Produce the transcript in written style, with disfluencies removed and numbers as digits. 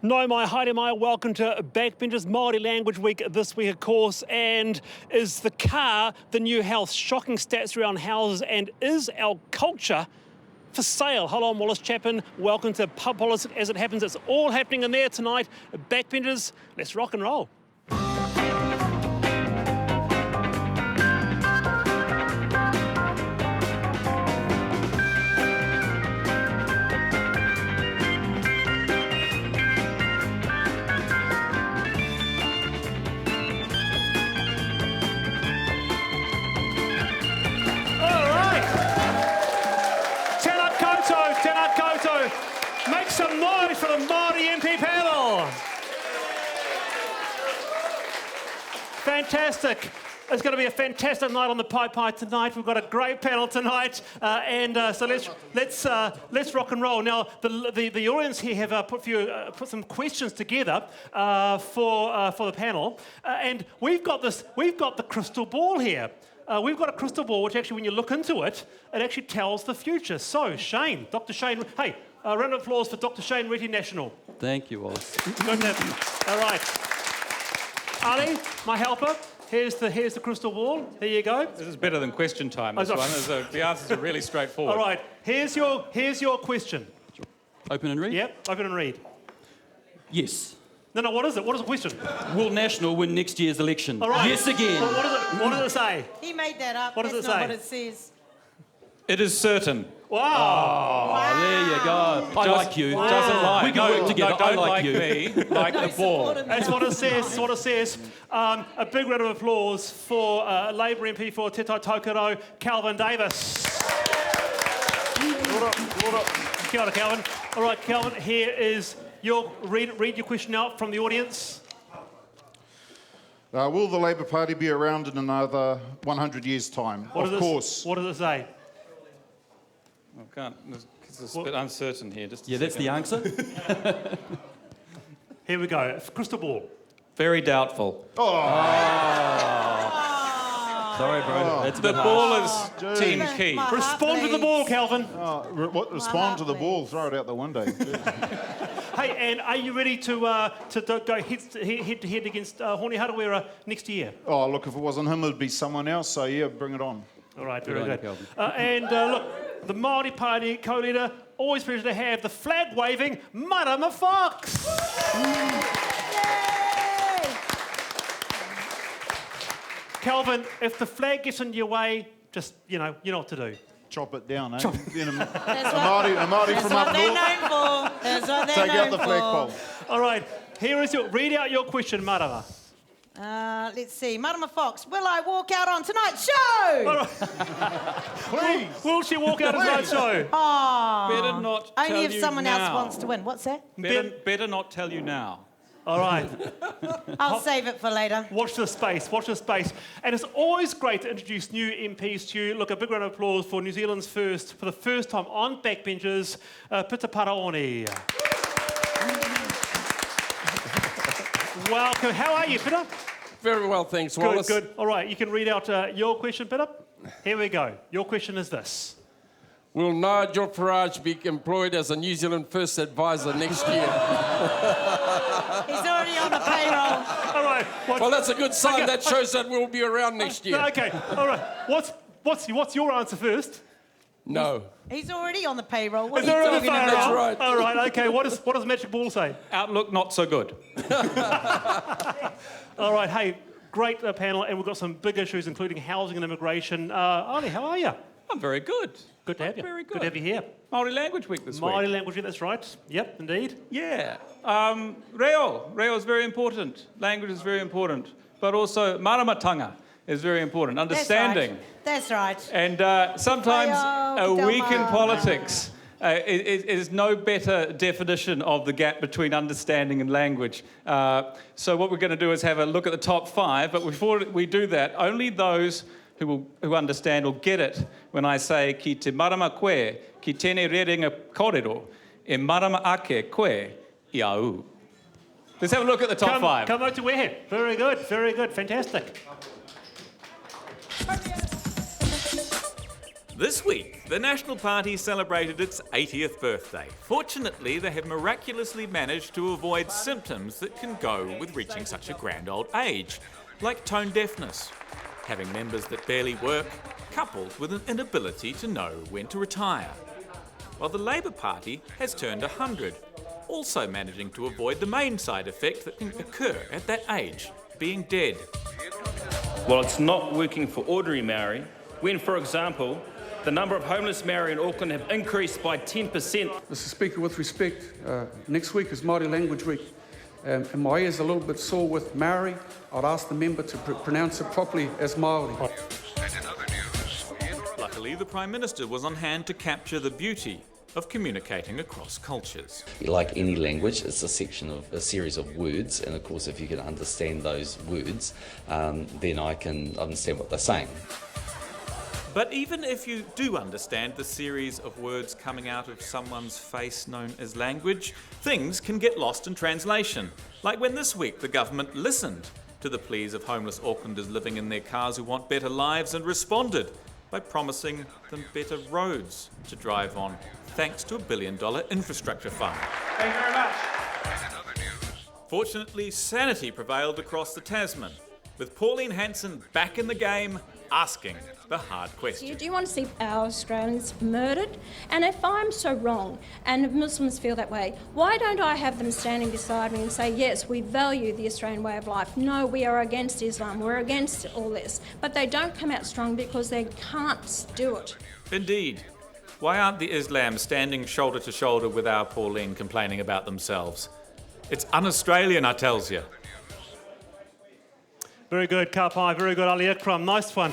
No mai, haere mai, welcome to Backbenchers Maori Language Week this week, of course. And is the car the new house? Shocking stats around houses, and is our culture for sale? Hello, I'm Wallace Chapman. Welcome to Pub Politics as it happens. It's all happening in there tonight. Backbenchers, let's rock and roll. Make some noise for the Maori MP panel. Fantastic. It's going to be a fantastic night on the Pai tonight. We've got a great panel tonight, so let's rock and roll. Now, the audience here have put some questions together for the panel, and we've got the crystal ball here. We've got a crystal ball which actually, when you look into it, it actually tells the future. So, Shane, Dr. Shane, hey. Round of applause for Dr. Shane Reti National. Thank you, Wallace. Good to have you. All right. Ali, my helper, here's the crystal ball. Here you go. This is better than question time, this one. The answers are really straightforward. All right. Here's your question. Open and read? Yep, open and read. Yes. No, what is it? What is the question? Will National win next year's election? All right. Yes again. What does it say? He made that up. What does That's it say? not what it says. It is certain. Wow. Oh, there you go. I like you. Doesn't lie. We can work together. No, don't I like you. me, like the ball. That's what it says. That's what it says. A big round of applause for Labour MP for Te Tai Tokoro, Kelvin Davis. Kia ora, Kelvin. All right, Kelvin, here is your read your question out from the audience. Will the Labour Party be around in another 100 years' time? Of course. What does it say? I can't. It's a bit uncertain here. Yeah, that's the answer. Here we go. Crystal ball. Very doubtful. Sorry, bro. That's a The bit ball harsh. is team key. Respond to the ball, Kelvin. Respond to the ball, throw it out the window. Hey, and are you ready to go head to head against Horny Harawira next year? Oh, look, if it wasn't him, it'd be someone else, so yeah, bring it on. All right, very Good good. on you, And look, the Māori Party co-leader, always pleasure to have the flag-waving Marama Fox. Kelvin, if the flag gets in your way, just, you know what to do. Chop it down, eh? Being a That's Māori from what up they're north. known for. That's what they're Take out known the for. flagpole. All right, read out your question, Marama. Let's see. Marama Fox, will I walk out on tonight's show? All right. Please. Will she walk out of tonight's show? Oh, Better not tell only if you someone else now. wants to win. What's that? Better not tell you now. All right. I'll save it for later. Watch the space. And it's always great to introduce new MPs to you. Look, a big round of applause for New Zealand's first, for the first time on Backbenchers, Pita Paraone. Welcome. How are you, Pita? Very well, thanks, Wallace. Good. All right, you can read out your question, Pita. Here we go. Your question is this. Will Nigel Farage be employed as a New Zealand First advisor next year? He's already on the payroll. All right. Well, that's a good sign. That shows that we'll be around next year. Okay. All right. What's your answer first? No. He's already on the payroll. What Is are you there a talking about? That's right. All right. Okay. What does Magic Ball say? Outlook not so good. All right. Hey, great panel, and we've got some big issues, including housing and immigration. Ollie, how are you? I'm very good. Good to have you. Very good. Good to have you here. Maori Language Week this Maori week. Language, that's right. Yep, indeed. Yeah. Reo is very important. Language is very important. But also maramatanga is very important. Understanding. That's right. And sometimes a week in politics is no better definition of the gap between understanding and language. So what we're going to do is have a look at the top 5. But before we do that, only those who understand will get it when I say ki te marama koe, ki tēnei rerenga kōrero, e marama ake koe I au. Let's have a look at the top 5. Come out to Wehe. Very good, fantastic. This week, the National Party celebrated its 80th birthday. Fortunately, they have miraculously managed to avoid symptoms that can go with reaching such a grand old age, like tone deafness, having members that barely work, coupled with an inability to know when to retire. While the Labour Party has turned 100, also managing to avoid the main side effect that can occur at that age, being dead. While it's not working for ordinary Maori, when, for example, the number of homeless Maori in Auckland have increased by 10%. Mr Speaker, with respect, next week is Maori Language Week, and my ear's a little bit sore with Maori. I'd ask the member to pronounce it properly as Maori. Luckily, the Prime Minister was on hand to capture the beauty of communicating across cultures. Like any language, it's a series of words, and of course if you can understand those words, then I can understand what they're saying. But even if you do understand the series of words coming out of someone's face known as language, things can get lost in translation. Like when this week the government listened to the pleas of homeless Aucklanders living in their cars who want better lives and responded by promising them better roads to drive on, thanks to $1 billion infrastructure fund. Thank you very much. Fortunately, sanity prevailed across the Tasman, with Pauline Hanson back in the game, asking the hard question. Do you want to see our Australians murdered? And if I'm so wrong, and if Muslims feel that way, why don't I have them standing beside me and say, yes, we value the Australian way of life. No, we are against Islam. We're against all this. But they don't come out strong because they can't do it. Indeed. Why aren't the Islam standing shoulder to shoulder with our Pauline complaining about themselves? It's un-Australian, I tells you. Very good, Ka Pai. Very good, Ali Ikram. Nice one.